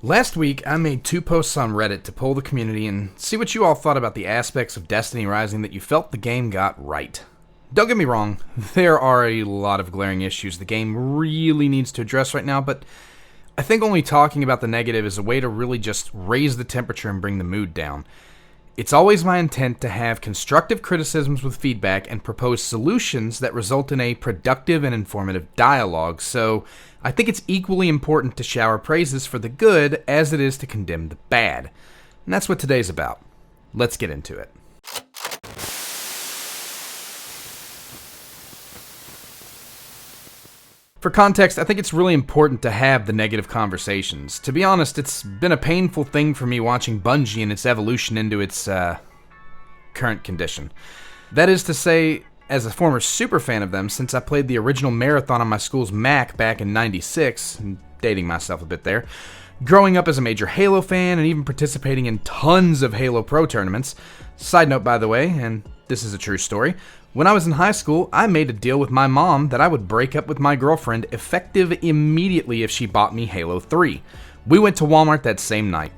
Last week, I made 2 posts on Reddit to poll the community and see what you all thought about the aspects of Destiny Rising that you felt the game got right. Don't get me wrong, there are a lot of glaring issues the game really needs to address right now, but I think only talking about the negative is a way to really just raise the temperature and bring the mood down. It's always my intent to have constructive criticisms with feedback and propose solutions that result in a productive and informative dialogue, so I think it's equally important to shower praises for the good as it is to condemn the bad. And that's what today's about. Let's get into it. For context, I think it's really important to have the negative conversations. To be honest, it's been a painful thing for me watching Bungie and its evolution into its current condition. That is to say, as a former super fan of them, since I played the original Marathon on my school's Mac back in '96, dating myself a bit there, growing up as a major Halo fan and even participating in tons of Halo Pro tournaments. Side note, by the way, and this is a true story, when I was in high school, I made a deal with my mom that I would break up with my girlfriend effective immediately if she bought me Halo 3. We went to Walmart that same night.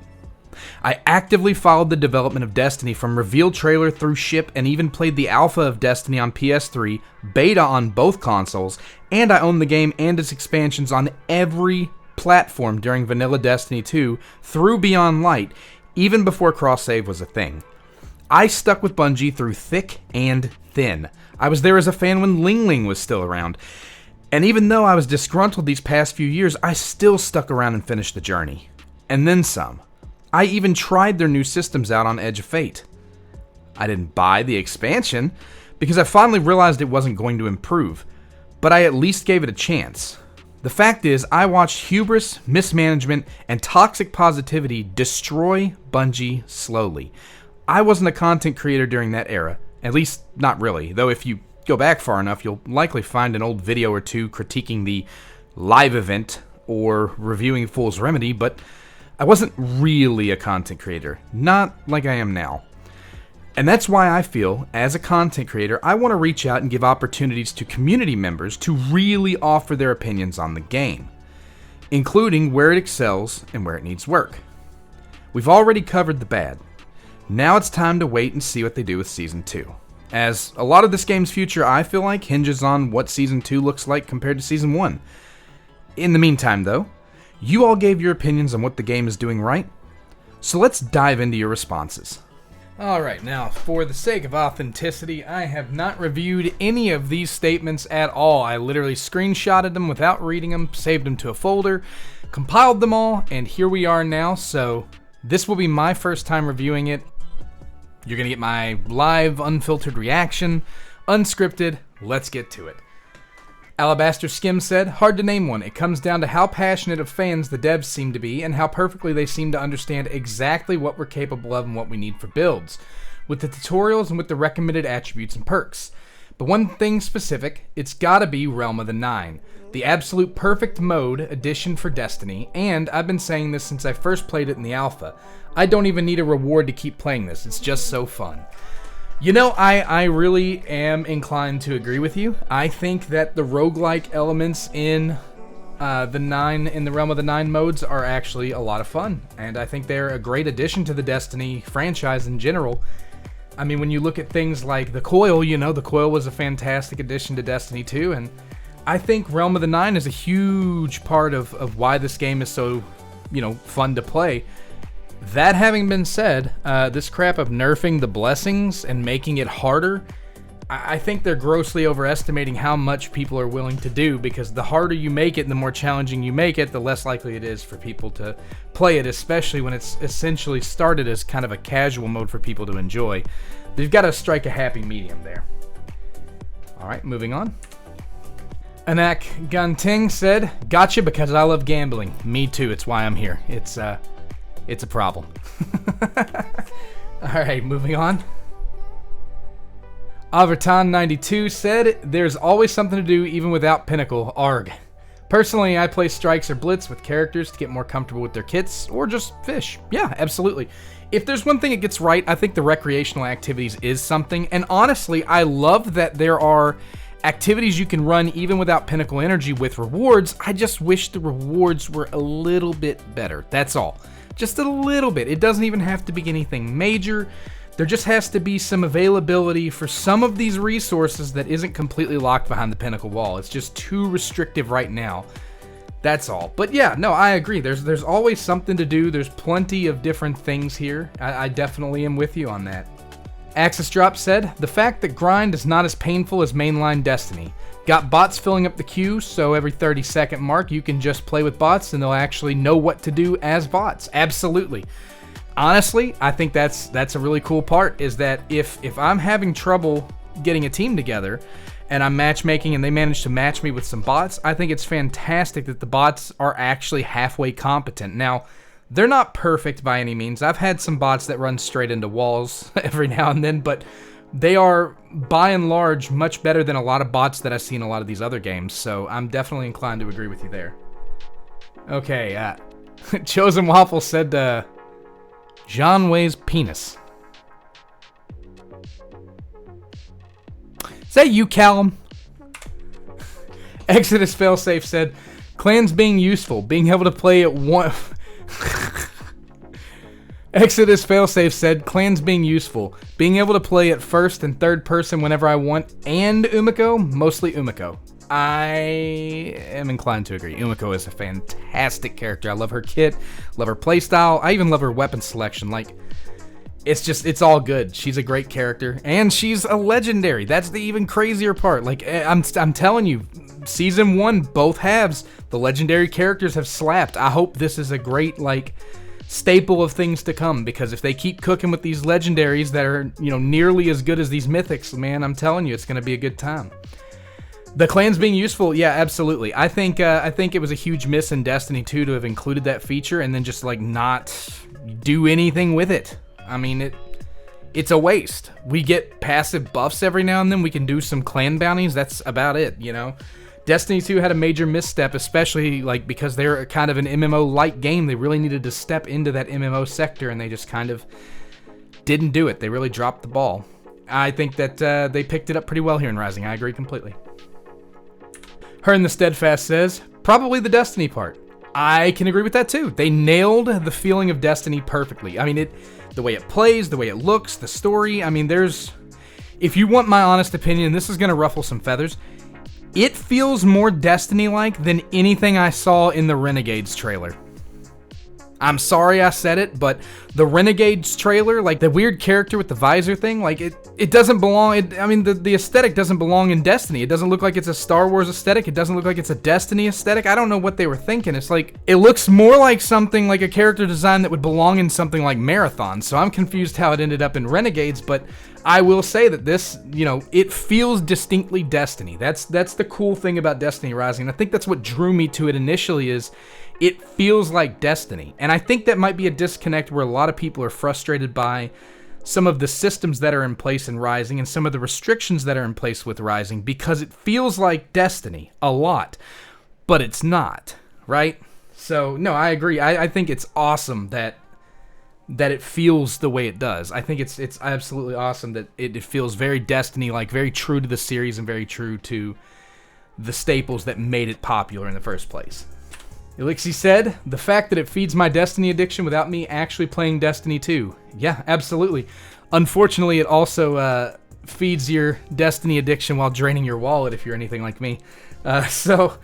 I actively followed the development of Destiny from reveal trailer through ship and even played the alpha of Destiny on PS3, beta on both consoles, and I owned the game and its expansions on every platform during Vanilla Destiny 2 through Beyond Light, even before cross-save was a thing. I stuck with Bungie through thick and thin. I was there as a fan when Ling Ling was still around. And even though I was disgruntled these past few years, I still stuck around and finished the journey. And then some. I even tried their new systems out on Edge of Fate. I didn't buy the expansion because I finally realized it wasn't going to improve, but I at least gave it a chance. The fact is, I watched hubris, mismanagement, and toxic positivity destroy Bungie slowly. I wasn't a content creator during that era, at least not really, though if you go back far enough, you'll likely find an old video or two critiquing the live event or reviewing Fool's Remedy, but I wasn't really a content creator, not like I am now. And that's why I feel, as a content creator, I want to reach out and give opportunities to community members to really offer their opinions on the game, including where it excels and where it needs work. We've already covered the bad. Now it's time to wait and see what they do with Season 2. As a lot of this game's future, I feel like, hinges on what Season 2 looks like compared to Season 1. In the meantime, though, you all gave your opinions on what the game is doing right, so let's dive into your responses. Alright, now, for the sake of authenticity, I have not reviewed any of these statements at all. I literally screenshotted them without reading them, saved them to a folder, compiled them all, and here we are now, so this will be my first time reviewing it. You're going to get my live, unfiltered reaction, unscripted. Let's get to it. Alabaster Skim said, hard to name one. It comes down to how passionate of fans the devs seem to be and how perfectly they seem to understand exactly what we're capable of and what we need for builds, with the tutorials and with the recommended attributes and perks. But one thing specific, it's gotta be Realm of the Nine, the absolute perfect mode addition for Destiny, and I've been saying this since I first played it in the alpha. I don't even need a reward to keep playing this, it's just so fun. You know, I really am inclined to agree with you. I think that the roguelike elements in the Realm of the Nine modes are actually a lot of fun, and I think they're a great addition to the Destiny franchise in general. I mean, when you look at things like the Coil, the Coil was a fantastic addition to Destiny 2, and I think Realm of the Nine is a huge part of why this game is so, fun to play. That having been said, this crap of nerfing the blessings and making it harder, I think they're grossly overestimating how much people are willing to do, because the harder you make it and the more challenging you make it, the less likely it is for people to play it, especially when it's essentially started as kind of a casual mode for people to enjoy. They've got to strike a happy medium there. Alright, moving on. Anak Gunting said, gotcha because I love gambling. Me too, it's why I'm here. It's a problem. Alright, moving on. Averton92 said, there's always something to do even without Pinnacle, arg. Personally, I play Strikes or Blitz with characters to get more comfortable with their kits, or just fish. Yeah, absolutely. If there's one thing it gets right, I think the recreational activities is something, and honestly, I love that there are activities you can run even without Pinnacle Energy with rewards. I just wish the rewards were a little bit better. That's all. Just a little bit. It doesn't even have to be anything major. There just has to be some availability for some of these resources that isn't completely locked behind the Pinnacle wall. It's just too restrictive right now. That's all. But yeah, no, I agree. There's always something to do. There's plenty of different things here. I definitely am with you on that. Axis Drop said, the fact that grind is not as painful as mainline Destiny. Got bots filling up the queue, so every 30-second mark you can just play with bots and they'll actually know what to do as bots. Absolutely. Honestly, I think that's a really cool part, is that if I'm having trouble getting a team together and I'm matchmaking and they manage to match me with some bots, I think it's fantastic that the bots are actually halfway competent. Now, they're not perfect by any means. I've had some bots that run straight into walls every now and then, but they are, by and large, much better than a lot of bots that I see in a lot of these other games, so I'm definitely inclined to agree with you there. Okay, Chosen Waffle said, Jean Wei's penis. Is that you, Callum? Exodus Failsafe said, clans being useful, being able to play at one... Exodus Failsafe said, clans being useful, being able to play at first and third person whenever I want, and Umiko, mostly Umiko. I am inclined to agree. Umiko is a fantastic character. I love her kit, love her playstyle, I even love her weapon selection. Like, it's all good. She's a great character, and she's a legendary. That's the even crazier part. Like, I'm telling you, Season 1, both halves, the legendary characters have slapped. I hope this is a great, like, staple of things to come, because if they keep cooking with these legendaries that are, nearly as good as these mythics, man, I'm telling you, it's going to be a good time. The clans being useful, yeah, absolutely. I think it was a huge miss in Destiny 2 to have included that feature and then just, like, not do anything with it. I mean, it's a waste. We get passive buffs every now and then. We can do some clan bounties. That's about it, Destiny 2 had a major misstep, especially like because they're kind of an MMO-like game. They really needed to step into that MMO sector, and they just kind of didn't do it. They really dropped the ball. I think that they picked it up pretty well here in Rising. I agree completely. Her in the Steadfast says, probably the Destiny part. I can agree with that too. They nailed the feeling of Destiny perfectly. I mean, the way it plays, the way it looks, the story. I mean, if you want my honest opinion, this is going to ruffle some feathers. It feels more Destiny-like than anything I saw in the Renegades trailer. I'm sorry I said it, but the Renegades trailer, like the weird character with the visor thing, like it doesn't belong. The aesthetic doesn't belong in Destiny. It doesn't look like it's a Star Wars aesthetic. It doesn't look like it's a Destiny aesthetic. I don't know what they were thinking. It's like, it looks more like something like a character design that would belong in something like Marathon. So I'm confused how it ended up in Renegades, but I will say that this, it feels distinctly Destiny. That's the cool thing about Destiny Rising. And I think that's what drew me to it initially, is it feels like Destiny. And I think that might be a disconnect where a lot of people are frustrated by some of the systems that are in place in Rising and some of the restrictions that are in place with Rising, because it feels like Destiny a lot, but it's not, right? So, no, I agree. I think it's awesome that it feels the way it does. I think it's absolutely awesome that it feels very Destiny-like, very true to the series and very true to the staples that made it popular in the first place. Elixir said, the fact that it feeds my Destiny addiction without me actually playing Destiny 2. Yeah, absolutely. Unfortunately, it also feeds your Destiny addiction while draining your wallet if you're anything like me. So,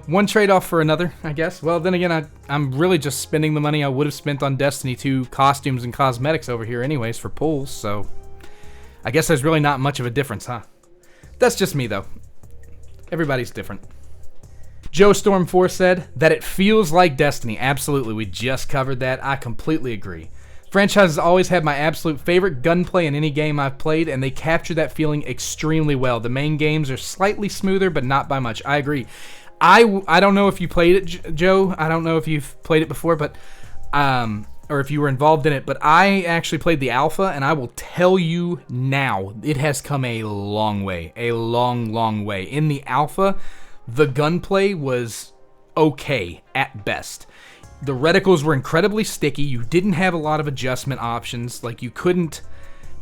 one trade-off for another, I guess. Well, then again, I'm really just spending the money I would have spent on Destiny 2 costumes and cosmetics over here anyways for pulls, so I guess there's really not much of a difference, huh? That's just me, though. Everybody's different. Joe Storm 4 said that it feels like Destiny. Absolutely, we just covered that. I completely agree. Franchise has always had my absolute favorite gunplay in any game I've played, and they capture that feeling extremely well. The main games are slightly smoother, but not by much. I agree. I don't know if you played it, Joe. I don't know if you've played it before, but or if you were involved in it, but I actually played the alpha, and I will tell you now, it has come a long way. A long, long way. In the alpha, the gunplay was okay at best. The reticles were incredibly sticky. You didn't have a lot of adjustment options. Like, you couldn't...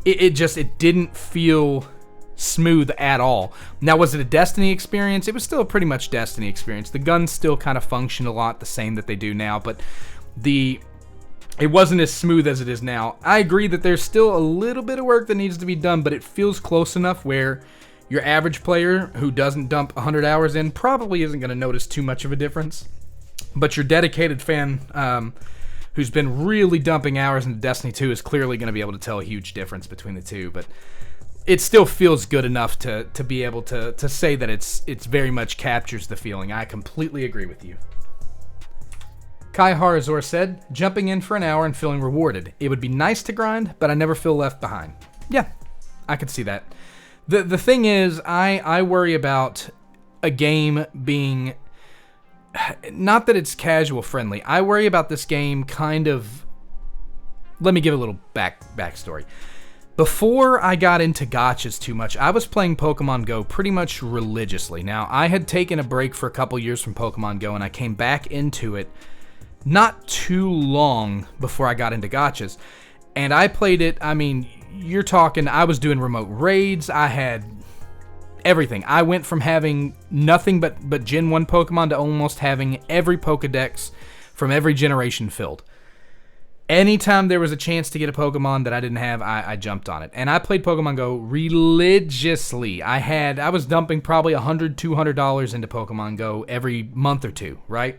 It didn't feel smooth at all. Now, was it a Destiny experience? It was still a pretty much Destiny experience. The guns still kind of function a lot the same that they do now, but it wasn't as smooth as it is now. I agree that there's still a little bit of work that needs to be done, but it feels close enough where your average player who doesn't dump 100 hours in probably isn't going to notice too much of a difference. But your dedicated fan who's been really dumping hours into Destiny 2 is clearly going to be able to tell a huge difference between the two. But it still feels good enough to be able to say that it's very much captures the feeling. I completely agree with you. Kai Harazor said, jumping in for an hour and feeling rewarded. It would be nice to grind, but I never feel left behind. Yeah, I could see that. The thing is, I worry about a game being, not that it's casual friendly. I worry about this game kind of, let me give a little backstory. Before I got into gachas too much, I was playing Pokemon Go pretty much religiously. Now, I had taken a break for a couple years from Pokemon Go, and I came back into it not too long before I got into gachas. And I played it, I mean, you're talking, I was doing remote raids, I had everything. I went from having nothing but Gen 1 Pokemon to almost having every Pokedex from every generation filled. Anytime there was a chance to get a Pokemon that I didn't have, I jumped on it. And I played Pokemon Go religiously. I was dumping probably $100, $200 into Pokemon Go every month or two, right?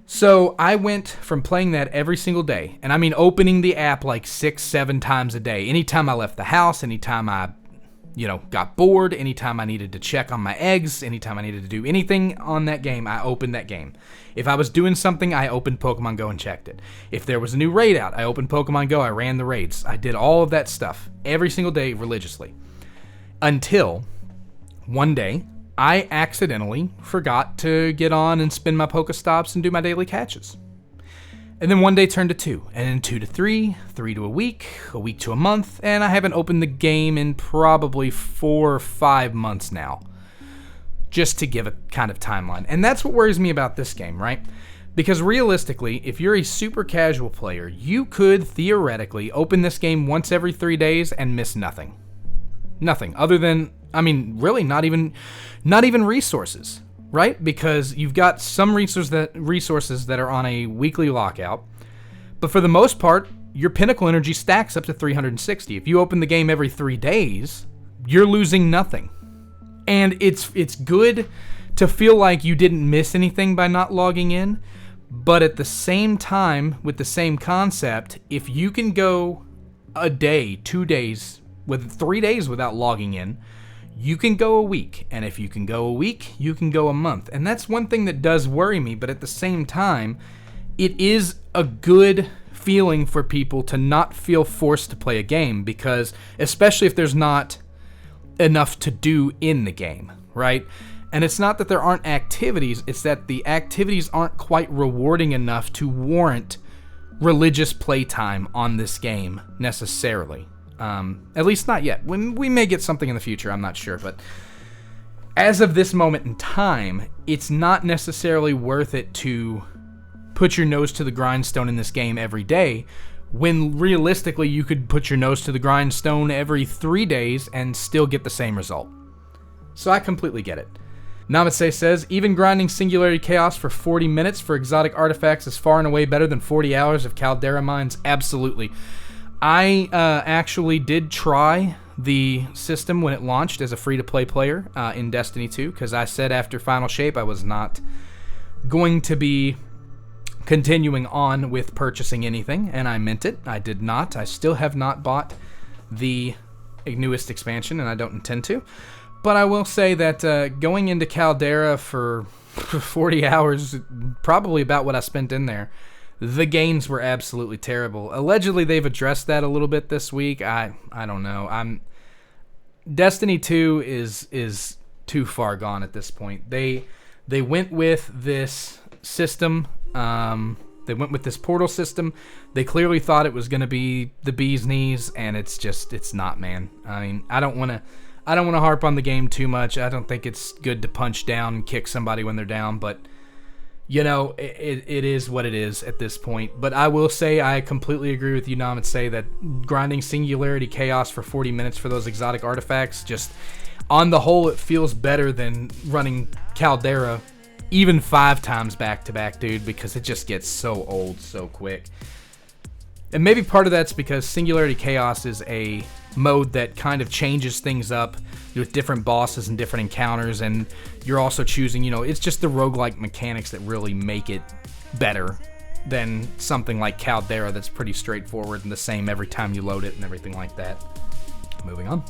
So I went from playing that every single day, and I mean opening the app like 6-7 times a day. Anytime I left the house, anytime I, got bored, anytime I needed to check on my eggs, anytime I needed to do anything on that game, I opened that game. If I was doing something, I opened Pokemon Go and checked it. If there was a new raid out, I opened Pokemon Go, I ran the raids. I did all of that stuff every single day religiously. Until one day, I accidentally forgot to get on and spin my Pokestops and do my daily catches. And then one day turned to 2, and then 2 to 3, 3 to a week to a month, and I haven't opened the game in probably 4 or 5 months now. Just to give a kind of timeline. And that's what worries me about this game, right? Because realistically, if you're a super casual player, you could theoretically open this game once every 3 days and miss nothing. Nothing other than, really not even resources, right? Because you've got some resources that are on a weekly lockout, but for the most part, your pinnacle energy stacks up to 360. If you open the game every 3 days, you're losing nothing. And it's good to feel like you didn't miss anything by not logging in, but at the same time, with the same concept, if you can go a day, 2 days, with 3 days without logging in, you can go a week. And if you can go a week, you can go a month. And that's one thing that does worry me, but at the same time, it is a good feeling for people to not feel forced to play a game, because especially if there's not enough to do in the game, right? And it's not that there aren't activities, it's that the activities aren't quite rewarding enough to warrant religious playtime on this game necessarily. At least not yet. We may get something in the future, I'm not sure, but as of this moment in time, it's not necessarily worth it to put your nose to the grindstone in this game every day, when realistically you could put your nose to the grindstone every 3 days and still get the same result. So I completely get it. Namaste says, even grinding Singularity Chaos for 40 minutes for exotic artifacts is far and away better than 40 hours of Caldera mines. Absolutely. I actually did try the system when it launched as a free-to-play player in Destiny 2, because I said after Final Shape I was not going to be continuing on with purchasing anything, and I meant it. I did not. I still have not bought the newest expansion, and I don't intend to. But I will say that going into Caldera for 40 hours, probably about what I spent in there, the gains were absolutely terrible. Allegedly, they've addressed that a little bit this week. I don't know. Destiny 2 is too far gone at this point. They went with this system. They went with this portal system. They clearly thought it was going to be the bee's knees, and it's not, man. I mean, I don't want to harp on the game too much. I don't think it's good to punch down and kick somebody when they're down, but it is what it is at this point. But I will say I completely agree with you, Nam, and say that grinding Singularity Chaos for 40 minutes for those exotic artifacts, just on the whole, it feels better than running Caldera even 5 times back-to-back, dude, because it just gets so old so quick. And maybe part of that's because Singularity Chaos is a mode that kind of changes things up with different bosses and different encounters, and you're also choosing, it's just the roguelike mechanics that really make it better than something like Caldera that's pretty straightforward and the same every time you load it and everything like that. Moving on.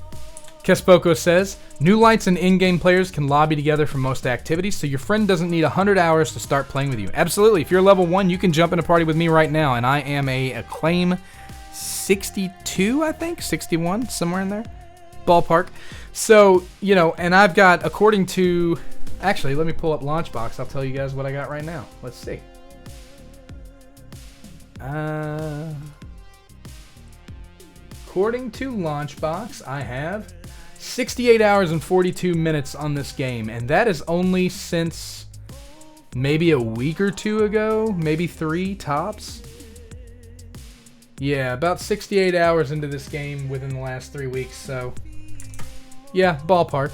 Kespoko says, new lights and in-game players can lobby together for most activities, so your friend doesn't need 100 hours to start playing with you. Absolutely. If you're level 1, you can jump in a party with me right now, and I am a Acclaim 62, I think? 61, somewhere in there. Ballpark. So, and I've got, according to... Actually, let me pull up Launchbox. I'll tell you guys what I got right now. Let's see. According to Launchbox, I have 68 hours and 42 minutes on this game, and that is only since maybe a week or 2 ago, maybe 3 tops. Yeah, about 68 hours into this game within the last 3 weeks, so yeah, ballpark,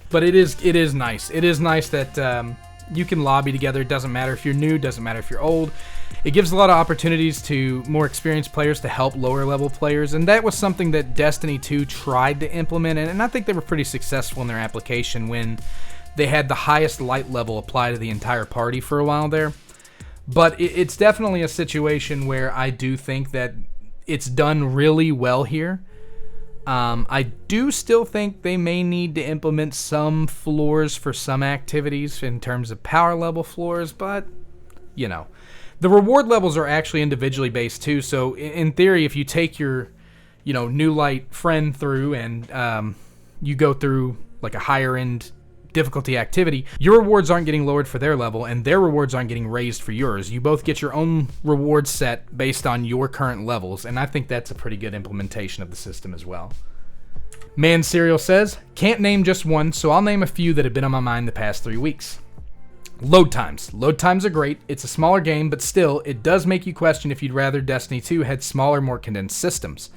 But it is nice. It is nice that you can lobby together. It doesn't matter if you're new, doesn't matter if you're old. It gives a lot of opportunities to more experienced players to help lower level players, and that was something that Destiny 2 tried to implement, and I think they were pretty successful in their application when they had the highest light level apply to the entire party for a while there. But it's definitely a situation where I do think that it's done really well here. I do still think they may need to implement some floors for some activities in terms of power level floors, but, The reward levels are actually individually based too, so in theory, if you take your, new light friend through and you go through like a higher end difficulty activity, your rewards aren't getting lowered for their level, and their rewards aren't getting raised for yours. You both get your own reward set based on your current levels, and I think that's a pretty good implementation of the system as well. Man Serial says, can't name just one, so I'll name a few that have been on my mind the past 3 weeks. Load times. Load times are great. It's a smaller game, but still, it does make you question if you'd rather Destiny 2 had smaller, more condensed systems.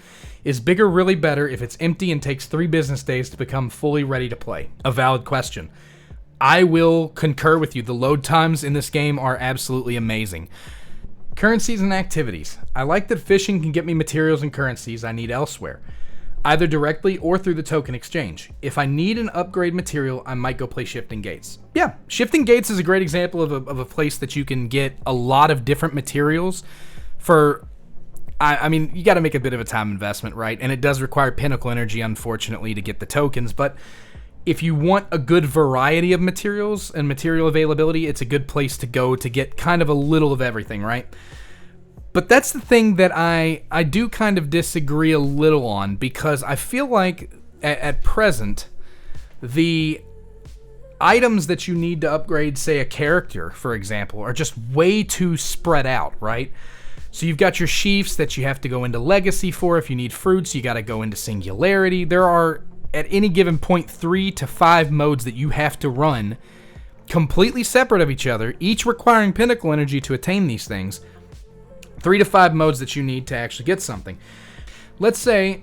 Is bigger really better if it's empty and takes 3 business days to become fully ready to play? A valid question. I will concur with you. The load times in this game are absolutely amazing. Currencies and activities. I like that fishing can get me materials and currencies I need elsewhere, either directly or through the token exchange. If I need an upgrade material, I might go play Shifting Gates. Yeah, Shifting Gates is a great example of a place that you can get a lot of different materials for... I mean, you got to make a bit of a time investment, right? And it does require Pinnacle Energy, unfortunately, to get the tokens. But if you want a good variety of materials and material availability, it's a good place to go to get kind of a little of everything, right? But that's the thing that I do kind of disagree a little on, because I feel like at present, the items that you need to upgrade, say a character, for example, are just way too spread out, right? So you've got your sheafs that you have to go into Legacy for. If you need fruits, you got to go into Singularity. There are, at any given point, 3 to 5 modes that you have to run completely separate of each other, each requiring Pinnacle Energy to attain these things. 3 to 5 modes that you need to actually get something. Let's say,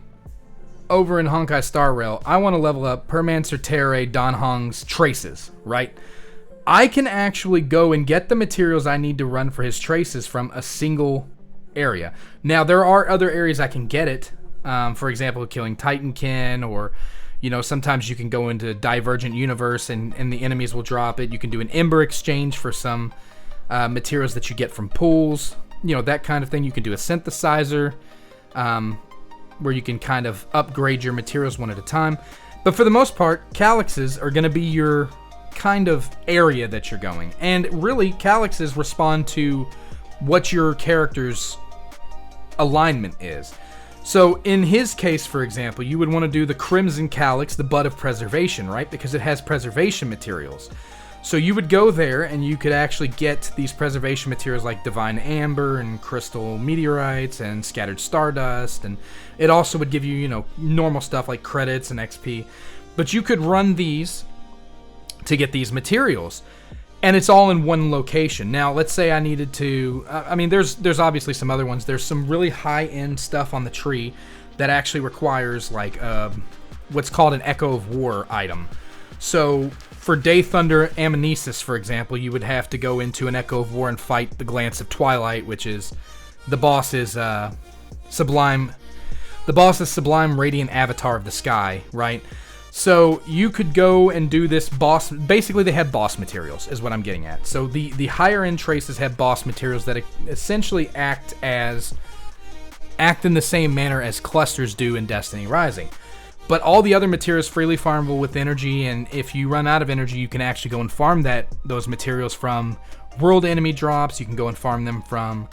over in Honkai Star Rail, I want to level up Permancer Terre Dan Hong's traces, right? I can actually go and get the materials I need to run for his traces from a single area. Now, there are other areas I can get it. For example, killing Titankin, or, sometimes you can go into Divergent Universe and the enemies will drop it. You can do an Ember exchange for some materials that you get from pools. That kind of thing. You can do a synthesizer, where you can kind of upgrade your materials one at a time. But for the most part, Calyxes are going to be your kind of area that you're going. And really, Calyxes respond to what your character's alignment is. So in his case, for example, you would want to do the Crimson Calyx, the Bud of Preservation, right? Because it has preservation materials. So you would go there and you could actually get these preservation materials like Divine Amber and Crystal Meteorites and Scattered Stardust, and it also would give you, normal stuff like credits and XP. But you could run these to get these materials. and it's all in one location. Now, let's say I needed to. I mean, there's obviously some other ones. There's some really high-end stuff on the tree that actually requires like what's called an Echo of War item. So for Day Thunder Amnesis, for example, you would have to go into an Echo of War and fight the Glance of Twilight, which is the boss is Sublime. The boss is Sublime Radiant Avatar of the Sky, right? So you could go and do this boss. Basically, they have boss materials, is what I'm getting at. So the higher end traces have boss materials that essentially act in the same manner as clusters do in Destiny Rising. But all the other materials freely farmable with energy, and if you run out of energy, you can actually go and farm those materials from world enemy drops. You can go and farm them from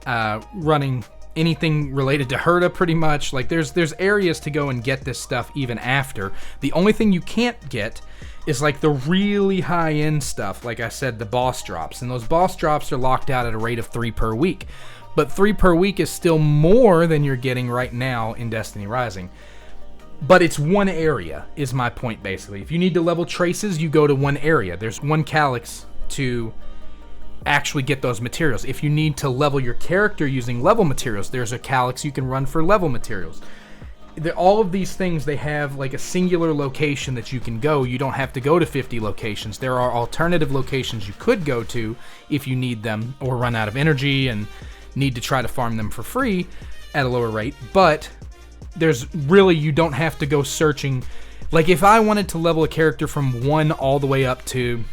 running anything related to Herta, pretty much. Like there's areas to go and get this stuff even after. The only thing you can't get is like the really high end stuff. Like I said, the boss drops, and those boss drops are locked out at a rate of 3 per week. But 3 per week is still more than you're getting right now in Destiny Rising. But it's one area, is my point, basically. If you need to level traces, you go to one area. There's one calyx to actually get those materials. If you need to level your character using level materials, there's a calyx you can run for level materials. All of these things, they have like a singular location that you can go. You don't have to go to 50 locations. There are alternative locations you could go to if you need them or run out of energy and need to try to farm them for free at a lower rate. But you don't have to go searching. Like if I wanted to level a character from 1 all the way up to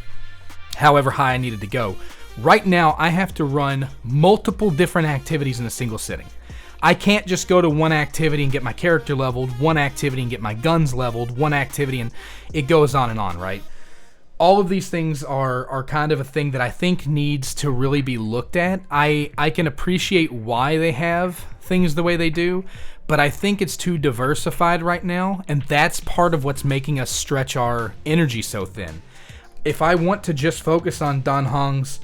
however high I needed to go, right now I have to run multiple different activities in a single sitting. I can't just go to one activity and get my character leveled, one activity and get my guns leveled, one activity, and it goes on and on, right? All of these things are kind of a thing that I think needs to really be looked at. I can appreciate why they have things the way they do, but I think it's too diversified right now, and that's part of what's making us stretch our energy so thin. If I want to just focus on Dan Heng's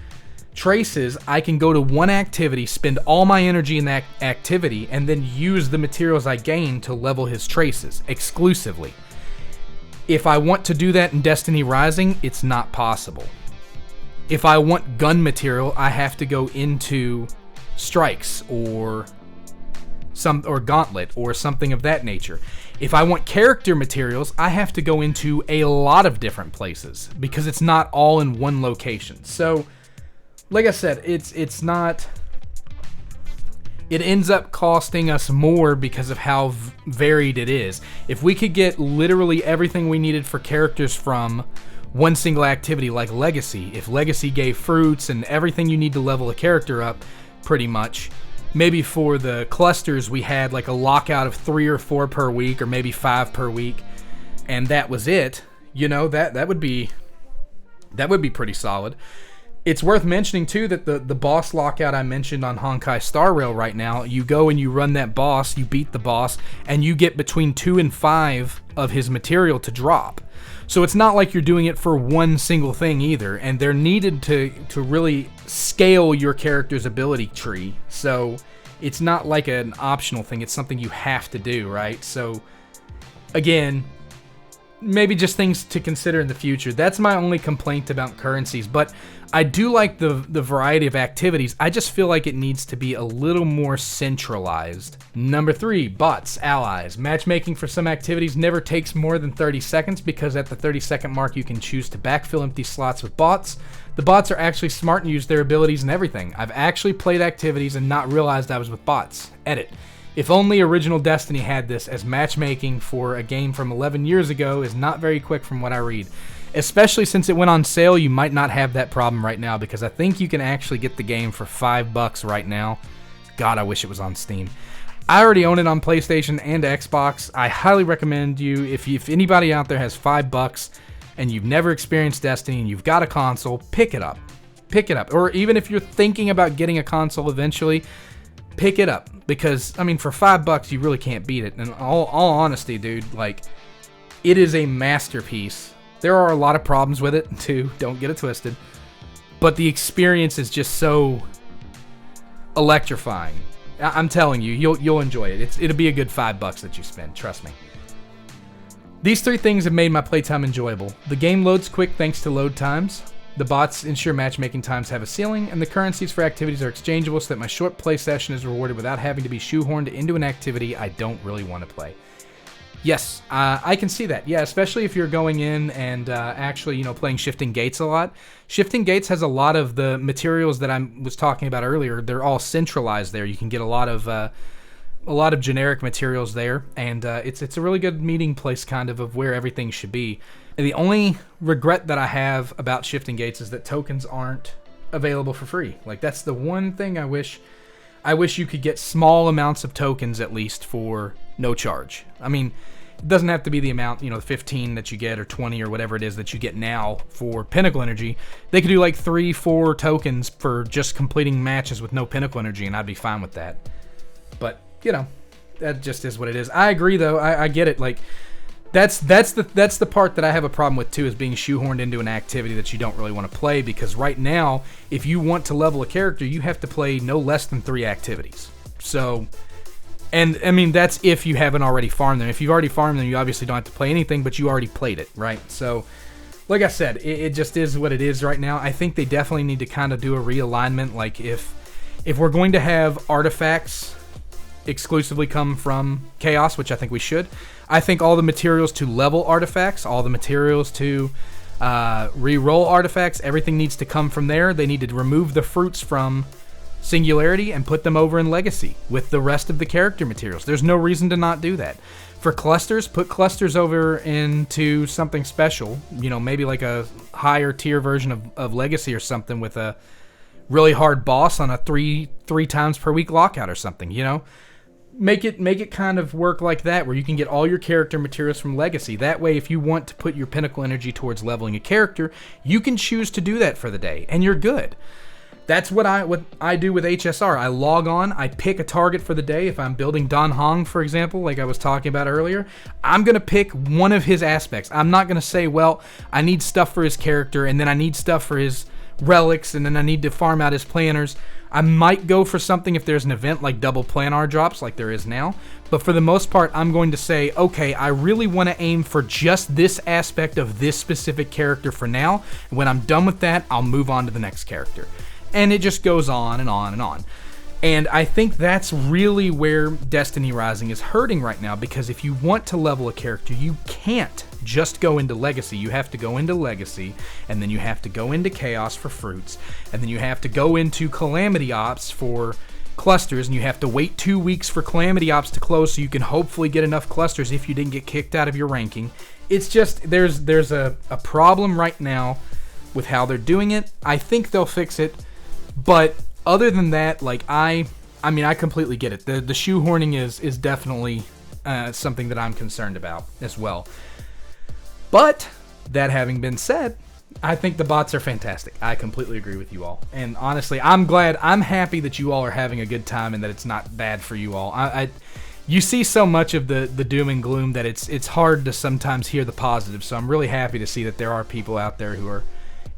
traces, I can go to one activity, spend all my energy in that activity, and then use the materials I gain to level his traces exclusively. If I want to do that in Destiny Rising, it's not possible. If I want gun material, I have to go into Strikes or Gauntlet or something of that nature. If I want character materials, I have to go into a lot of different places because it's not all in one location. So, like I said, it's not. It ends up costing us more because of how varied it is. If we could get literally everything we needed for characters from one single activity like Legacy, if Legacy gave fruits and everything you need to level a character up, pretty much. Maybe for the clusters we had like a lockout of 3 or 4 per week, or maybe 5 per week, and that was it. You know, that would be pretty solid. It's worth mentioning too that the boss lockout I mentioned on Honkai Star Rail right now, you go and you run that boss, you beat the boss, and you get between 2 and 5 of his material to drop. So it's not like you're doing it for one single thing either, and they're needed to really scale your character's ability tree. So it's not like an optional thing, it's something you have to do, right? So again, maybe just things to consider in the future. That's my only complaint about currencies, but I do like the variety of activities. I just feel like it needs to be a little more centralized. Number 3, bots, allies. Matchmaking for some activities never takes more than 30 seconds because at the 30-second mark you can choose to backfill empty slots with bots. The bots are actually smart and use their abilities and everything. I've actually played activities and not realized I was with bots. Edit. If only original Destiny had this, as matchmaking for a game from 11 years ago is not very quick from what I read. Especially since it went on sale, you might not have that problem right now, because I think you can actually get the game for $5 right now. God, I wish it was on Steam. I already own it on PlayStation and Xbox. I highly recommend you, if anybody out there has $5 and you've never experienced Destiny and you've got a console, pick it up. Pick it up. Or even if you're thinking about getting a console eventually, pick it up, because I mean, for $5 you really can't beat it. And all honesty, dude, like, it is a masterpiece. There are a lot of problems with it too, don't get it twisted, but the experience is just so electrifying. I'm telling you, you'll enjoy it. It'll be a good $5 that you spend, trust me. These 3 things have made my playtime enjoyable. The game loads quick thanks to load times. The bots ensure matchmaking times have a ceiling, and the currencies for activities are exchangeable so that my short play session is rewarded without having to be shoehorned into an activity I don't really want to play. Yes, I can see that. Yeah, especially if you're going in and actually, playing Shifting Gates a lot. Shifting Gates has a lot of the materials that I was talking about earlier. They're all centralized there. You can get a lot of generic materials there, and it's a really good meeting place kind of where everything should be. And the only regret that I have about Shifting Gates is that tokens aren't available for free. Like, that's the one thing I wish you could get small amounts of tokens at least for no charge. I mean, it doesn't have to be the amount, 15 that you get or 20 or whatever it is that you get now for Pinnacle Energy. They could do like 3-4 tokens for just completing matches with no Pinnacle Energy, and I'd be fine with that. But, that just is what it is. I agree, though. I get it. Like, that's the part that I have a problem with, too, is being shoehorned into an activity that you don't really want to play, because right now, if you want to level a character, you have to play no less than 3 activities. So, and I mean, that's if you haven't already farmed them. If you've already farmed them, you obviously don't have to play anything, but you already played it, right? So, like I said, it just is what it is right now. I think they definitely need to kind of do a realignment. Like, if we're going to have artifacts exclusively come from Chaos, which I think we should, I think all the materials to level artifacts, all the materials to re-roll artifacts, everything needs to come from there. They need to remove the fruits from Singularity and put them over in Legacy with the rest of the character materials. There's no reason to not do that. For clusters, put clusters over into something special, maybe like a higher tier version of Legacy or something with a really hard boss on a three times per week lockout or something, Make it kind of work like that, where you can get all your character materials from Legacy. That way, if you want to put your Pinnacle Energy towards leveling a character, you can choose to do that for the day, and you're good. That's what I do with HSR. I log on, I pick a target for the day. If I'm building Dan Heng, for example, like I was talking about earlier, I'm going to pick one of his aspects. I'm not going to say, well, I need stuff for his character, and then I need stuff for his relics, and then I need to farm out his planners. I might go for something if there's an event like double planar drops like there is now, but for the most part, I'm going to say, okay, I really want to aim for just this aspect of this specific character for now. When I'm done with that, I'll move on to the next character. And it just goes on and on and on. And I think that's really where Destiny Rising is hurting right now, because if you want to level a character, you can't just go into Legacy. You have to go into Legacy, and then you have to go into Chaos for fruits, and then you have to go into Calamity Ops for clusters, and you have to wait 2 weeks for Calamity Ops to close so you can hopefully get enough clusters if you didn't get kicked out of your ranking. It's just, there's a problem right now with how they're doing it. I think they'll fix it, but other than that, like, I completely get it. The shoehorning is definitely something that I'm concerned about as well. But that having been said, I think the bots are fantastic. I completely agree with you all. And honestly, I'm happy that you all are having a good time and that it's not bad for you all. You see so much of the doom and gloom that it's hard to sometimes hear the positive. So I'm really happy to see that there are people out there who are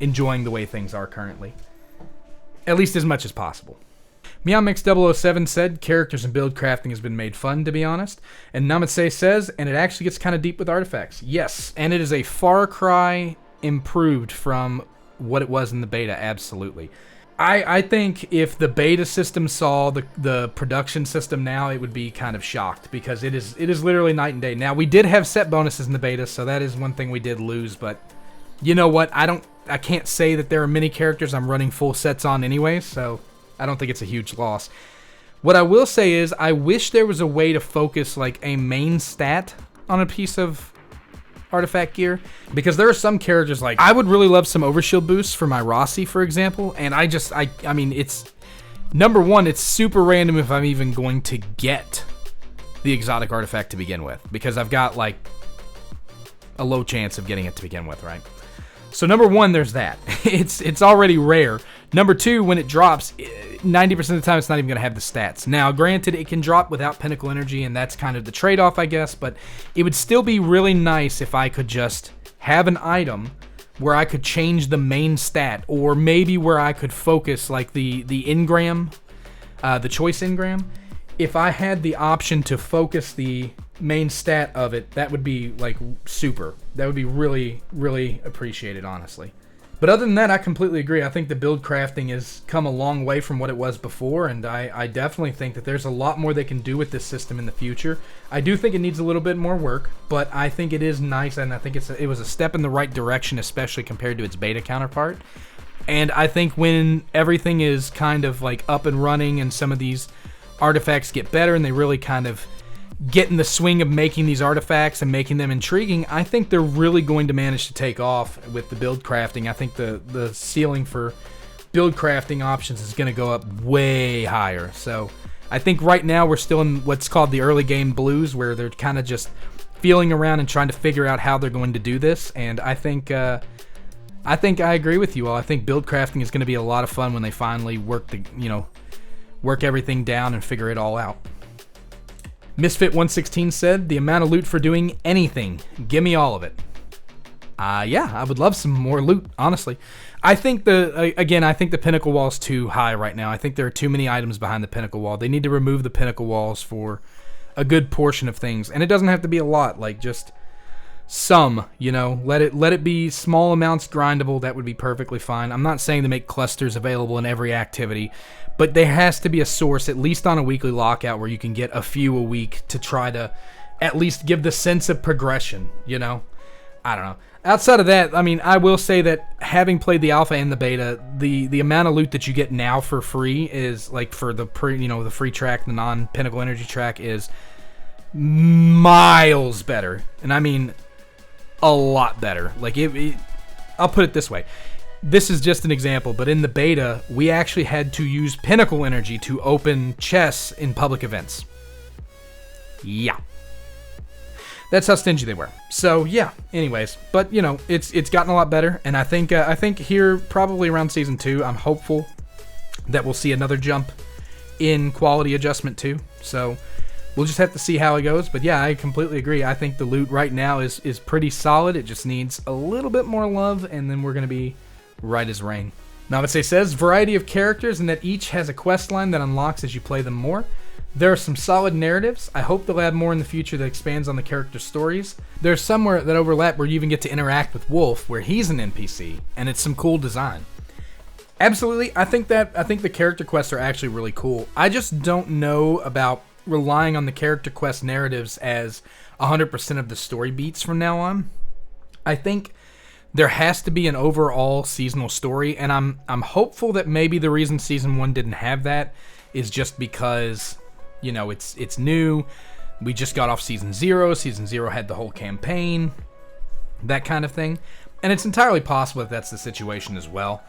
enjoying the way things are currently. At least as much as possible. MeowMix007 said, characters and build crafting has been made fun, to be honest. And Namatse says, and it actually gets kind of deep with artifacts. Yes, and it is a far cry improved from what it was in the beta, absolutely. I think if the beta system saw the production system now, it would be kind of shocked, because it is literally night and day. Now, we did have set bonuses in the beta, so that is one thing we did lose, but you know what? I can't say that there are many characters I'm running full sets on anyway, so I don't think it's a huge loss. What I will say is, I wish there was a way to focus like a main stat on a piece of artifact gear, because there are some characters, like, I would really love some overshield boosts for my Rossi, for example, and I mean, it's, number one, it's super random if I'm even going to get the exotic artifact to begin with, because I've got, like, a low chance of getting it to begin with, right? So number one, there's that. It's already rare. Number two, when it drops, 90% of the time it's not even going to have the stats. Now, granted, it can drop without Pinnacle Energy, and that's kind of the trade-off, I guess, but it would still be really nice if I could just have an item where I could change the main stat, or maybe where I could focus, like the engram, the choice engram. If I had the option to focus the main stat of it, that would be, like, super. That would be really, really appreciated, honestly. But other than that, I completely agree. I think the build crafting has come a long way from what it was before, and I definitely think that there's a lot more they can do with this system in the future. I do think it needs a little bit more work, but I think it is nice, and I think it was a step in the right direction, especially compared to its beta counterpart. And I think when everything is kind of like up and running and some of these artifacts get better and they really kind of get in the swing of making these artifacts and making them intriguing, I think they're really going to manage to take off with the build crafting. I think the ceiling for build crafting options is going to go up way higher. So I think right now we're still in what's called the early game blues, where they're kind of just feeling around and trying to figure out how they're going to do this. And I think I agree with you all. I think build crafting is going to be a lot of fun when they finally work everything down and figure it all out. Misfit116 said, the amount of loot for doing anything. Give me all of it. Yeah, I would love some more loot, honestly. I think the pinnacle wall is too high right now. I think there are too many items behind the pinnacle wall. They need to remove the pinnacle walls for a good portion of things. And it doesn't have to be a lot, like just some, let it be small amounts grindable. That would be perfectly fine. I'm not saying to make clusters available in every activity, but there has to be a source, at least on a weekly lockout, where you can get a few a week to try to at least give the sense of progression, I don't know. Outside of that, I mean, I will say that having played the alpha and the beta, the amount of loot that you get now for free is, like, for the the free track, the non-Pinnacle Energy track, is miles better. And I mean a lot better. Like, I'll put it this way. This is just an example, but in the beta, we actually had to use Pinnacle Energy to open chests in public events. Yeah. That's how stingy they were. So, yeah, anyways. But, it's gotten a lot better, and I think here, probably around Season 2, I'm hopeful that we'll see another jump in quality adjustment too. So, we'll just have to see how it goes. But yeah, I completely agree. I think the loot right now is pretty solid. It just needs a little bit more love, and then we're going to be right as rain. Navase says, variety of characters and that each has a quest line that unlocks as you play them more. There are some solid narratives. I hope they'll add more in the future that expands on the character stories. There's somewhere that overlap where you even get to interact with Wolf, where he's an NPC, and it's some cool design. Absolutely, I think the character quests are actually really cool. I just don't know about relying on the character quest narratives as 100% of the story beats from now on. I think there has to be an overall seasonal story, and I'm hopeful that maybe the reason Season 1 didn't have that is just because, it's new. We just got off Season 0. Season 0 had the whole campaign, that kind of thing. And it's entirely possible that that's the situation as well.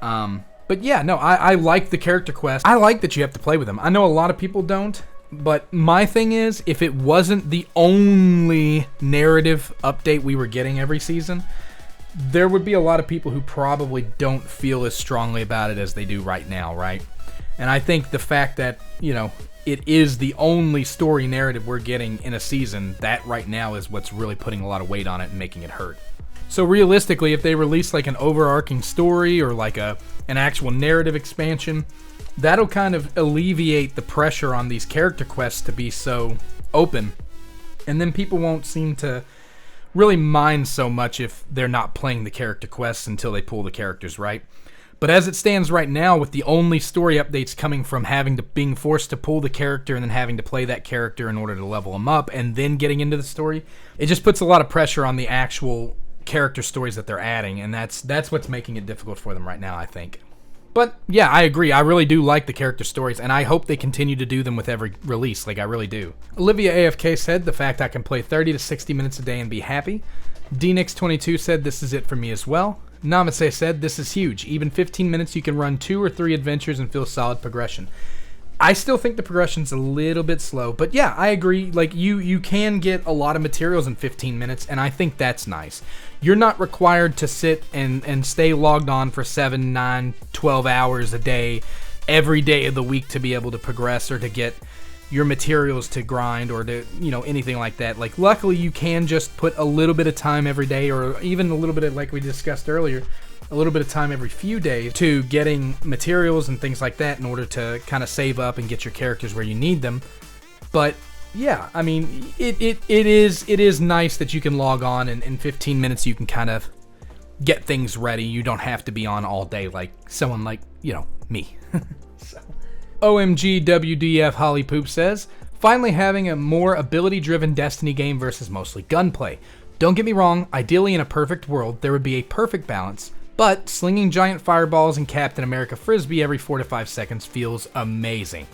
But yeah, no, I like the character quest. I like that you have to play with them. I know a lot of people don't, but my thing is, if it wasn't the only narrative update we were getting every season, there would be a lot of people who probably don't feel as strongly about it as they do right now, right? And I think the fact that, it is the only story narrative we're getting in a season, that right now is what's really putting a lot of weight on it and making it hurt. So realistically, if they release like an overarching story or like an actual narrative expansion, that'll kind of alleviate the pressure on these character quests to be so open. And then people won't seem to really mind so much if they're not playing the character quests until they pull the characters, right? But as it stands right now, with the only story updates coming from being forced to pull the character and then having to play that character in order to level them up and then getting into the story, it just puts a lot of pressure on the actual character stories that they're adding, and that's what's making it difficult for them right now, I think. But yeah, I agree. I really do like the character stories, and I hope they continue to do them with every release. Like, I really do. Olivia AFK said, the fact I can play 30 to 60 minutes a day and be happy. DNix22 said, this is it for me as well. Namaste said, this is huge. Even 15 minutes you can run 2 or 3 adventures and feel solid progression. I still think the progression's a little bit slow, but yeah, I agree. Like, you can get a lot of materials in 15 minutes, and I think that's nice. You're not required to sit and stay logged on for 7, 9, 12 hours a day, every day of the week to be able to progress or to get your materials to grind or to, anything like that. Like, luckily you can just put a little bit of time every day, or even a little bit of, like we discussed earlier, a little bit of time every few days to getting materials and things like that in order to kind of save up and get your characters where you need them. But yeah, I mean, it is nice that you can log on and in 15 minutes you can kind of get things ready. You don't have to be on all day like someone like, me. So. OMG WDF Holly Poop says, finally having a more ability-driven Destiny game versus mostly gunplay. Don't get me wrong, ideally in a perfect world, there would be a perfect balance, but slinging giant fireballs and Captain America Frisbee every 4 to 5 seconds feels amazing.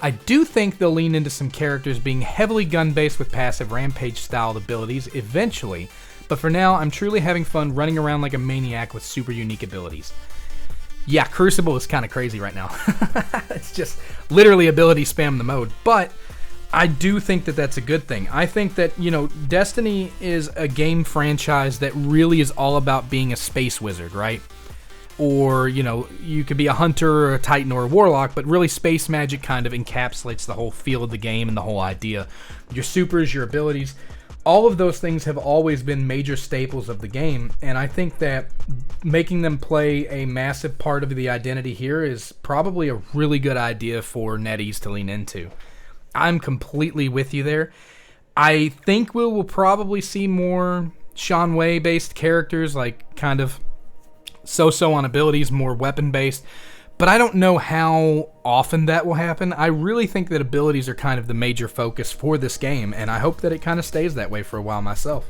I do think they'll lean into some characters being heavily gun-based with passive rampage-styled abilities eventually, but for now, I'm truly having fun running around like a maniac with super unique abilities. Yeah, Crucible is kind of crazy right now. It's just literally ability spam the mode, but I do think that that's a good thing. I think that, Destiny is a game franchise that really is all about being a space wizard, right? Or, you could be a hunter or a titan or a warlock, but really space magic kind of encapsulates the whole feel of the game and the whole idea. Your supers, your abilities, all of those things have always been major staples of the game, and I think that making them play a massive part of the identity here is probably a really good idea for NetEase to lean into. I'm completely with you there. I think we will probably see more Sean Wei-based characters, like kind of so-so on abilities, more weapon-based, but I don't know how often that will happen. I really think that abilities are kind of the major focus for this game, and I hope that it kind of stays that way for a while myself.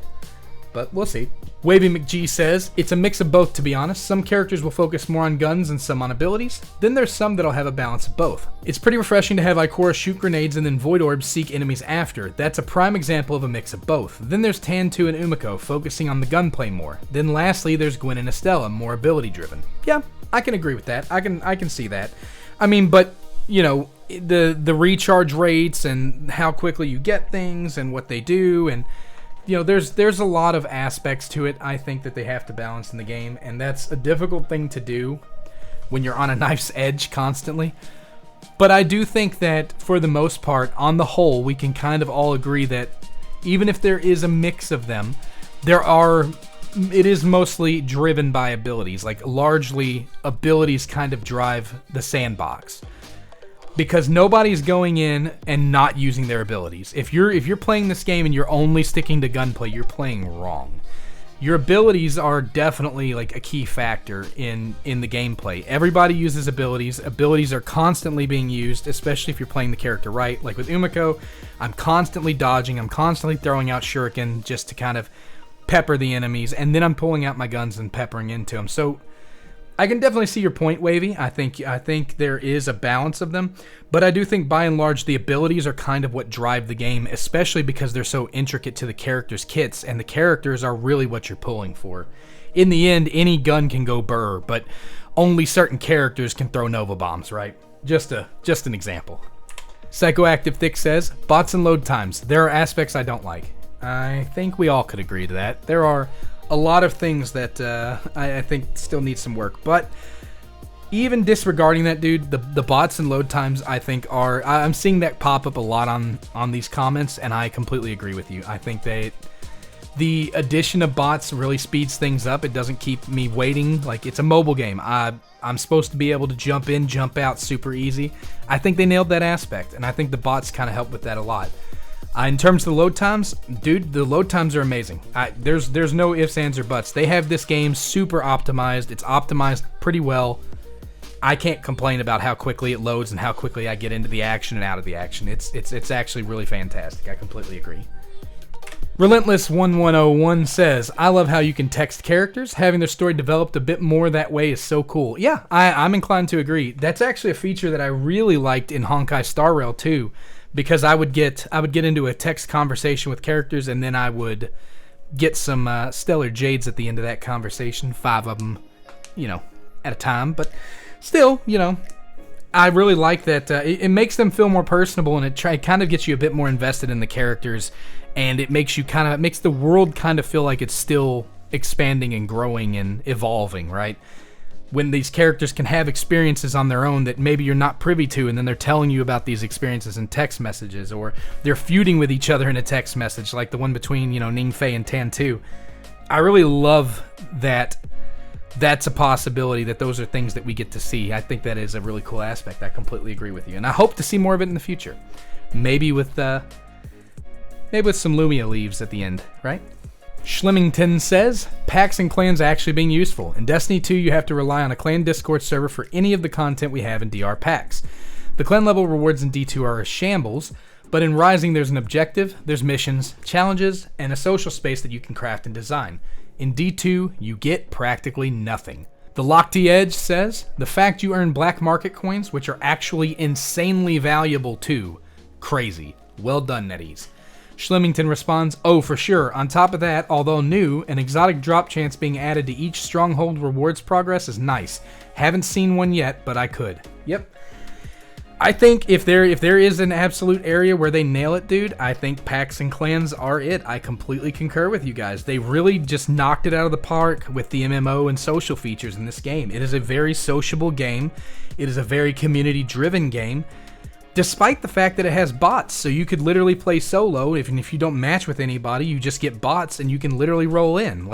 But we'll see. Wavy McG says, it's a mix of both, to be honest. Some characters will focus more on guns and some on abilities. Then there's some that'll have a balance of both. It's pretty refreshing to have Ikora shoot grenades and then Void Orbs seek enemies after. That's a prime example of a mix of both. Then there's Tantu and Umiko, focusing on the gunplay more. Then lastly, there's Gwen and Estella, more ability driven. Yeah, I can agree with that. I can see that. I mean, but, the recharge rates and how quickly you get things and what they do, and there's a lot of aspects to it, I think, that they have to balance in the game, and that's a difficult thing to do when you're on a knife's edge constantly. But I do think that, for the most part, on the whole, we can kind of all agree that even if there is a mix of them, it is mostly driven by abilities. Like, largely, abilities kind of drive the sandbox. Because nobody's going in and not using their abilities. If you're playing this game and you're only sticking to gunplay, you're playing wrong. Your abilities are definitely like a key factor in the gameplay. Everybody uses abilities. Abilities are constantly being used, especially if you're playing the character right. Like with Umiko, I'm constantly dodging. I'm constantly throwing out shuriken just to kind of pepper the enemies, and then I'm pulling out my guns and peppering into them. So I can definitely see your point, Wavy. I think there is a balance of them, but I do think by and large the abilities are kind of what drive the game, especially because they're so intricate to the characters' kits, and the characters are really what you're pulling for. In the end, any gun can go burr, but only certain characters can throw Nova Bombs, right? Just an example. Psychoactive Thick says, bots and load times. There are aspects I don't like. I think we all could agree to that. There are a lot of things that I think still need some work, but even disregarding that, dude, the bots and load times, I think I'm seeing that pop up a lot on these comments, and I completely agree with you. I think that the addition of bots really speeds things up. It doesn't keep me waiting. Like, it's a mobile game. I'm supposed to be able to jump in, jump out super easy. I think they nailed that aspect, and I think the bots kind of help with that a lot. In terms of the load times, dude, the load times are amazing. There's no ifs, ands, or buts. They have this game super optimized. It's optimized pretty well. I can't complain about how quickly it loads and how quickly I get into the action and out of the action. It's actually really fantastic. I completely agree. Relentless1101 says, I love how you can text characters. Having their story developed a bit more that way is so cool. Yeah, I'm inclined to agree. That's actually a feature that I really liked in Honkai Star Rail 2. Because I would get into a text conversation with characters, and then I would get some Stellar Jades at the end of that conversation, 5 of them, at a time. But still, I really like that. It makes them feel more personable, and it kind of gets you a bit more invested in the characters, and it makes the world kind of feel like it's still expanding and growing and evolving, right? When these characters can have experiences on their own that maybe you're not privy to, and then they're telling you about these experiences in text messages, or they're feuding with each other in a text message, like the one between, Ningfei and Tantu. I really love that that's a possibility, that those are things that we get to see. I think that is a really cool aspect. I completely agree with you, and I hope to see more of it in the future. Maybe with some Lumia leaves at the end, right? Schlemington says, packs and clans actually being useful. In Destiny 2, you have to rely on a clan Discord server for any of the content we have in DR packs. The clan level rewards in D2 are a shambles, but in Rising there's an objective, there's missions, challenges, and a social space that you can craft and design. In D2, you get practically nothing. The Lochte Edge says, the fact you earn black market coins, which are actually insanely valuable too. Crazy. Well done, NetEase. Schlemington responds, oh, for sure. On top of that, although new, an exotic drop chance being added to each stronghold rewards progress is nice. Haven't seen one yet, but I could. Yep. I think if there is an absolute area where they nail it, dude, I think packs and clans are it. I completely concur with you guys. They really just knocked it out of the park with the MMO and social features in this game. It is a very sociable game. It is a very community-driven game. Despite the fact that it has bots, so you could literally play solo. If you don't match with anybody, you just get bots and you can literally roll in.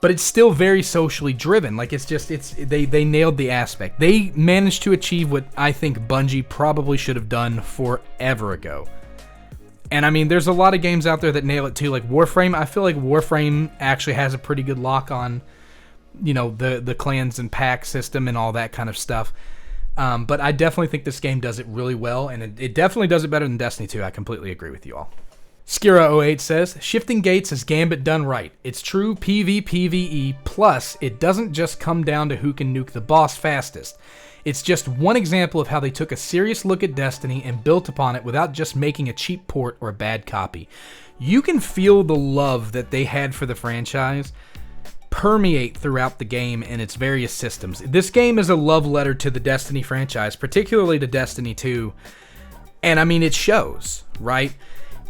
But it's still very socially driven. They nailed the aspect. They managed to achieve what I think Bungie probably should have done forever ago. And I mean, there's a lot of games out there that nail it too, like Warframe. I feel like Warframe actually has a pretty good lock on, the clans and pack system and all that kind of stuff. But I definitely think this game does it really well, and it definitely does it better than Destiny 2. I completely agree with you all. Skira08 says, Shifting Gates is Gambit done right. It's true PvPvE, plus it doesn't just come down to who can nuke the boss fastest. It's just one example of how they took a serious look at Destiny and built upon it without just making a cheap port or a bad copy. You can feel the love that they had for the franchise permeate throughout the game and its various systems. This game is a love letter to the Destiny franchise, particularly to Destiny 2. And I mean, it shows, right?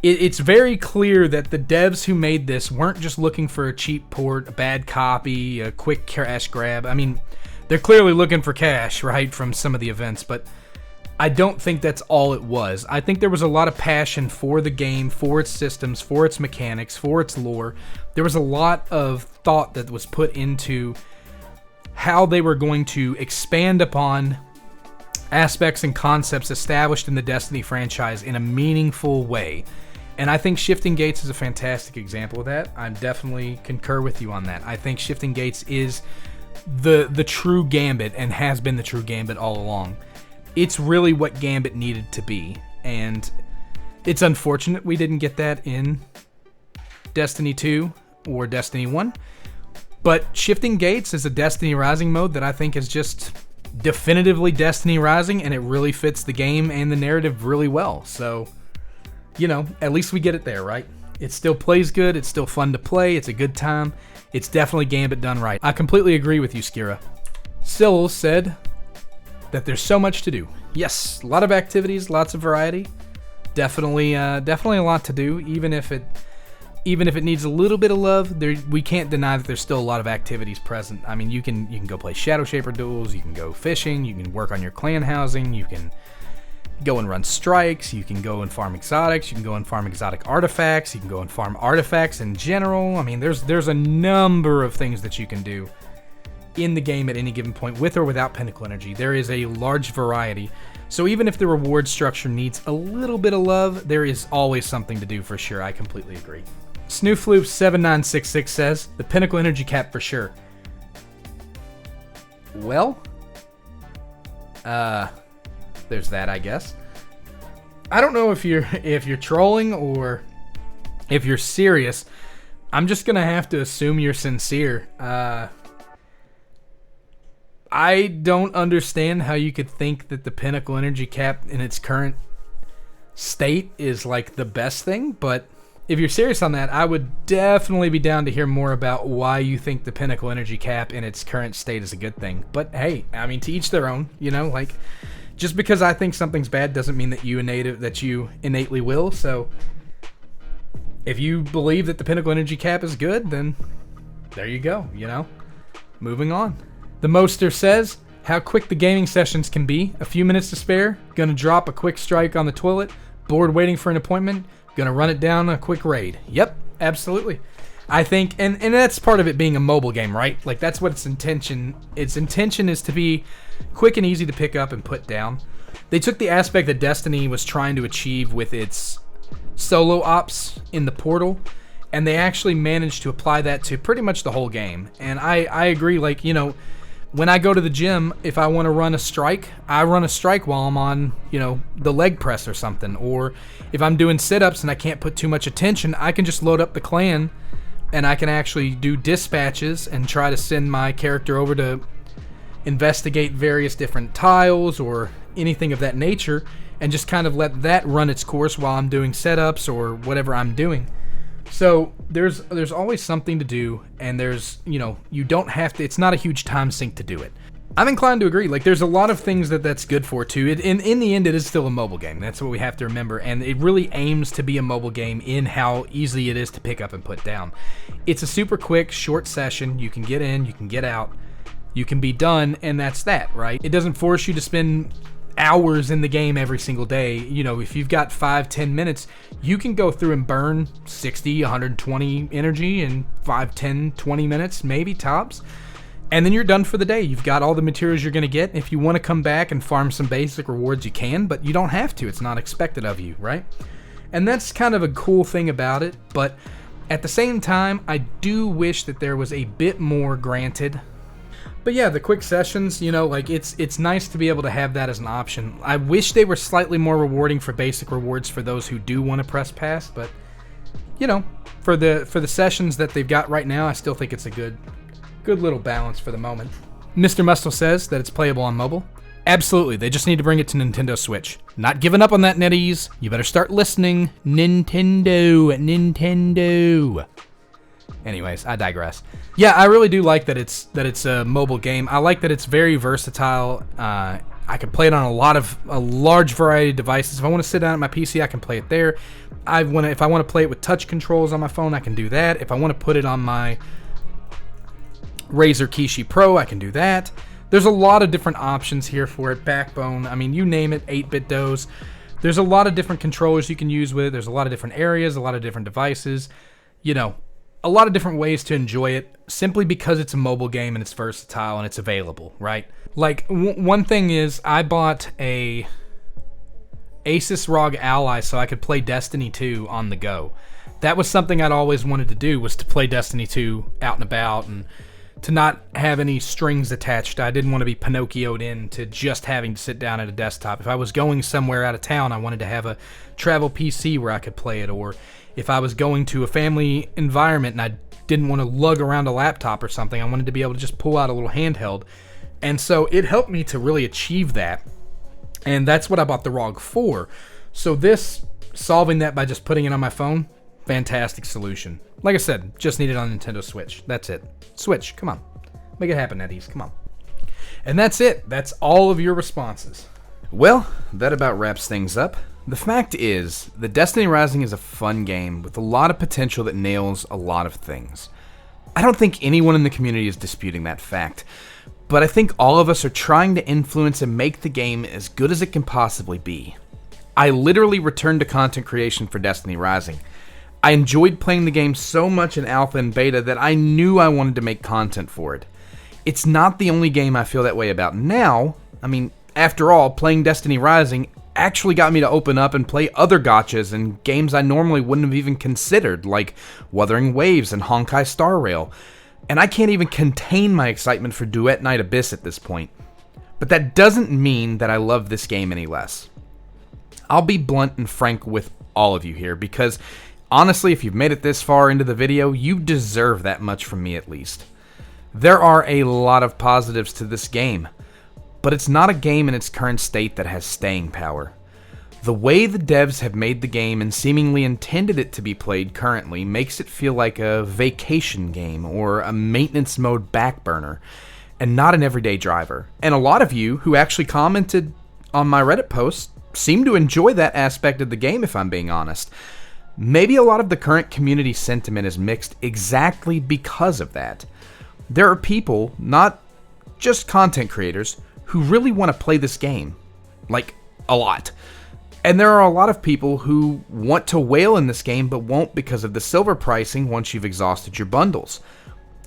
It's very clear that the devs who made this weren't just looking for a cheap port, a bad copy, a quick cash grab. I mean, they're clearly looking for cash, right, from some of the events, but I don't think that's all it was. I think there was a lot of passion for the game, for its systems, for its mechanics, for its lore. There was a lot of thought that was put into how they were going to expand upon aspects and concepts established in the Destiny franchise in a meaningful way. And I think Shifting Gates is a fantastic example of that. I definitely concur with you on that. I think Shifting Gates is the true Gambit and has been the true Gambit all along. It's really what Gambit needed to be, and it's unfortunate we didn't get that in Destiny 2 or Destiny 1, but Shifting Gates is a Destiny Rising mode that I think is just definitively Destiny Rising, and it really fits the game and the narrative really well. So, at least we get it there, right? It still plays good, it's still fun to play, it's a good time. It's definitely Gambit done right. I completely agree with you, Skira. Syl said that there's so much to do. Yes, a lot of activities, lots of variety. Definitely a lot to do. Even if it needs a little bit of love, we can't deny that there's still a lot of activities present. I mean, you can go play Shadow Shaper duels, you can go fishing, you can work on your clan housing, you can go and run strikes, you can go and farm exotics, you can go and farm exotic artifacts, you can go and farm artifacts in general. I mean, there's a number of things that you can do in the game at any given point, with or without Pinnacle Energy. There is a large variety. So even if the reward structure needs a little bit of love, there is always something to do for sure. I completely agree. Snoofloop7966 says, the Pinnacle Energy cap for sure. Well, there's that, I guess. I don't know if you're trolling or if you're serious. I'm just gonna have to assume you're sincere. I don't understand how you could think that the Pinnacle Energy cap in its current state is like the best thing, but if you're serious on that, I would definitely be down to hear more about why you think the Pinnacle Energy cap in its current state is a good thing. But hey, I mean, to each their own, just because I think something's bad doesn't mean that you innately will. So if you believe that the Pinnacle Energy cap is good, then there you go, moving on. The Moster says, how quick the gaming sessions can be. A few minutes to spare, gonna drop a quick strike on the toilet, bored waiting for an appointment, gonna run it down a quick raid. Yep, absolutely. I think, and that's part of it being a mobile game, right? Like, that's what its intention is to be quick and easy to pick up and put down. They took the aspect that Destiny was trying to achieve with its solo ops in the portal, And they actually managed to apply that to pretty much the whole game. And I agree, like, you know, when I go to the gym, if I want to run a strike, I run a strike while I'm on, you know, the leg press or something. Or if I'm doing sit-ups and I can't put too much attention, I can just load up the clan and I can actually do dispatches and try to send my character over to investigate various different tiles or anything of that nature, and just kind of let that run its course while I'm doing setups or whatever I'm doing. So there's always something to do, and there's, you know, you don't have to, it's not a huge time sink to do it. I'm inclined to agree. Like, there's a lot of things that's good for too. In the end, it is still a mobile game. That's what we have to remember, and it really aims to be a mobile game in how easy it is to pick up and put down. It's a super quick, short session. You can get in, you can get out, you can be done, and that's that, right? It doesn't force you to spend hours in the game every single day. You know, if you've got 5-10 minutes, you can go through and burn 60, 120 energy in 5, 10, 20 minutes, maybe tops. And then you're done for the day. You've got all the materials you're going to get. If you want to come back and farm some basic rewards, you can, but you don't have to. It's not expected of you, right? And that's kind of a cool thing about it. But at the same time, I do wish that there was a bit more granted. But yeah, the quick sessions, you know, like it's nice to be able to have that as an option. I wish they were slightly more rewarding for basic rewards for those who do want to press pass, but you know, for the sessions that they've got right now, I still think it's a good little balance for the moment. Mr. Mustle says that it's playable on mobile. Absolutely, they just need to bring it to Nintendo Switch. Not giving up on that, NetEase. You better start listening. Nintendo. Anyways, I digress. Yeah, I really do like that it's a mobile game. I like that it's very versatile. I can play it on a large variety of devices. If I want to sit down at my PC, I can play it there. If I want to play it with touch controls on my phone, I can do that. If I want to put it on my Razer Kishi Pro, I can do that. There's a lot of different options here for it. Backbone, I mean, you name it, 8-bit DOS. There's a lot of different controllers you can use with it. There's a lot of different areas, a lot of different devices. You know, a lot of different ways to enjoy it simply because it's a mobile game and it's versatile and it's available, right? Like, one thing is I bought a Asus ROG Ally so I could play Destiny 2 on the go. That was something I'd always wanted to do, was to play Destiny 2 out and about and to not have any strings attached. I didn't want to be Pinocchio'd into just having to sit down at a desktop. If I was going somewhere out of town, I wanted to have a travel PC where I could play it, or if I was going to a family environment and I didn't want to lug around a laptop or something, I wanted to be able to just pull out a little handheld. And so it helped me to really achieve that. And that's what I bought the ROG for. So this, solving that by just putting it on my phone, fantastic solution. Like I said, just need it on Nintendo Switch. That's it. Switch, come on. Make it happen, NetEase, come on. And that's it. That's all of your responses. Well, that about wraps things up. The fact is, the Destiny Rising is a fun game with a lot of potential that nails a lot of things. I don't think anyone in the community is disputing that fact, but I think all of us are trying to influence and make the game as good as it can possibly be. I literally returned to content creation for Destiny Rising. I enjoyed playing the game so much in alpha and beta that I knew I wanted to make content for it. It's not the only game I feel that way about now. I mean, after all, playing Destiny Rising actually got me to open up and play other gachas and games I normally wouldn't have even considered, like Wuthering Waves and Honkai Star Rail. And I can't even contain my excitement for Duet Night Abyss at this point. But that doesn't mean that I love this game any less. I'll be blunt and frank with all of you here, because honestly, if you've made it this far into the video, you deserve that much from me at least. There are a lot of positives to this game, but it's not a game in its current state that has staying power. The way the devs have made the game and seemingly intended it to be played currently makes it feel like a vacation game or a maintenance mode backburner, and not an everyday driver. And a lot of you who actually commented on my Reddit post seem to enjoy that aspect of the game, if I'm being honest. Maybe a lot of the current community sentiment is mixed exactly because of that. There are people, not just content creators, who really want to play this game. Like, a lot. And there are a lot of people who want to whale in this game but won't because of the silver pricing once you've exhausted your bundles.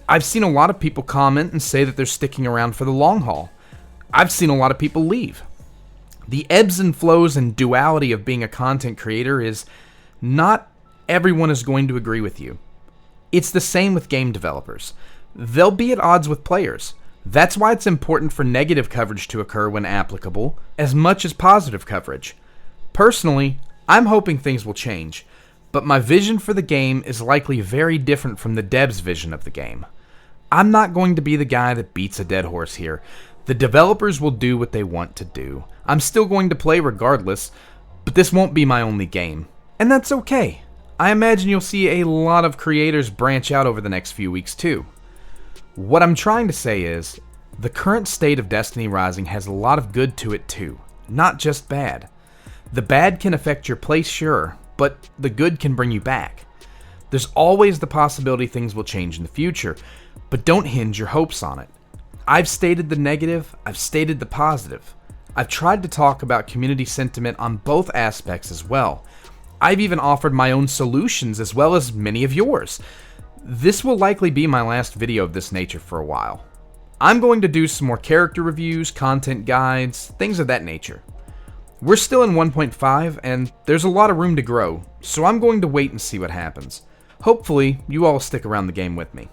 I've seen a lot of people comment and say that they're sticking around for the long haul. I've seen a lot of people leave. The ebbs and flows and duality of being a content creator is not everyone is going to agree with you. It's the same with game developers. They'll be at odds with players. That's why it's important for negative coverage to occur when applicable, as much as positive coverage. Personally, I'm hoping things will change, but my vision for the game is likely very different from the devs' vision of the game. I'm not going to be the guy that beats a dead horse here. The developers will do what they want to do. I'm still going to play regardless, but this won't be my only game. And that's okay. I imagine you'll see a lot of creators branch out over the next few weeks too. What I'm trying to say is, the current state of Destiny Rising has a lot of good to it too, not just bad. The bad can affect your place, sure, but the good can bring you back. There's always the possibility things will change in the future, but don't hinge your hopes on it. I've stated the negative, I've stated the positive. I've tried to talk about community sentiment on both aspects as well. I've even offered my own solutions as well as many of yours. This will likely be my last video of this nature for a while. I'm going to do some more character reviews, content guides, things of that nature. We're still in 1.5 and there's a lot of room to grow, so I'm going to wait and see what happens. Hopefully, you all stick around the game with me.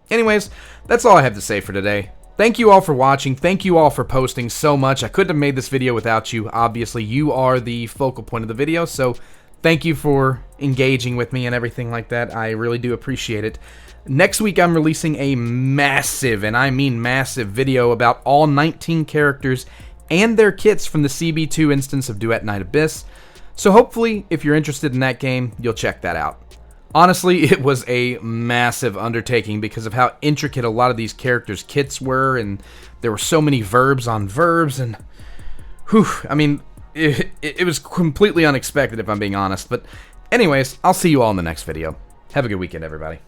Anyways, that's all I have to say for today. Thank you all for watching, thank you all for posting so much. I couldn't have made this video without you. Obviously, you are the focal point of the video, so thank you for engaging with me and everything like that. I really do appreciate it. Next week, I'm releasing a massive, and I mean massive, video about all 19 characters and their kits from the CB2 instance of Duet Night Abyss. So hopefully, if you're interested in that game, you'll check that out. Honestly, it was a massive undertaking because of how intricate a lot of these characters' kits were, and there were so many verbs on verbs, and whew, I mean, it was completely unexpected if I'm being honest. But anyways, I'll see you all in the next video. Have a good weekend, everybody.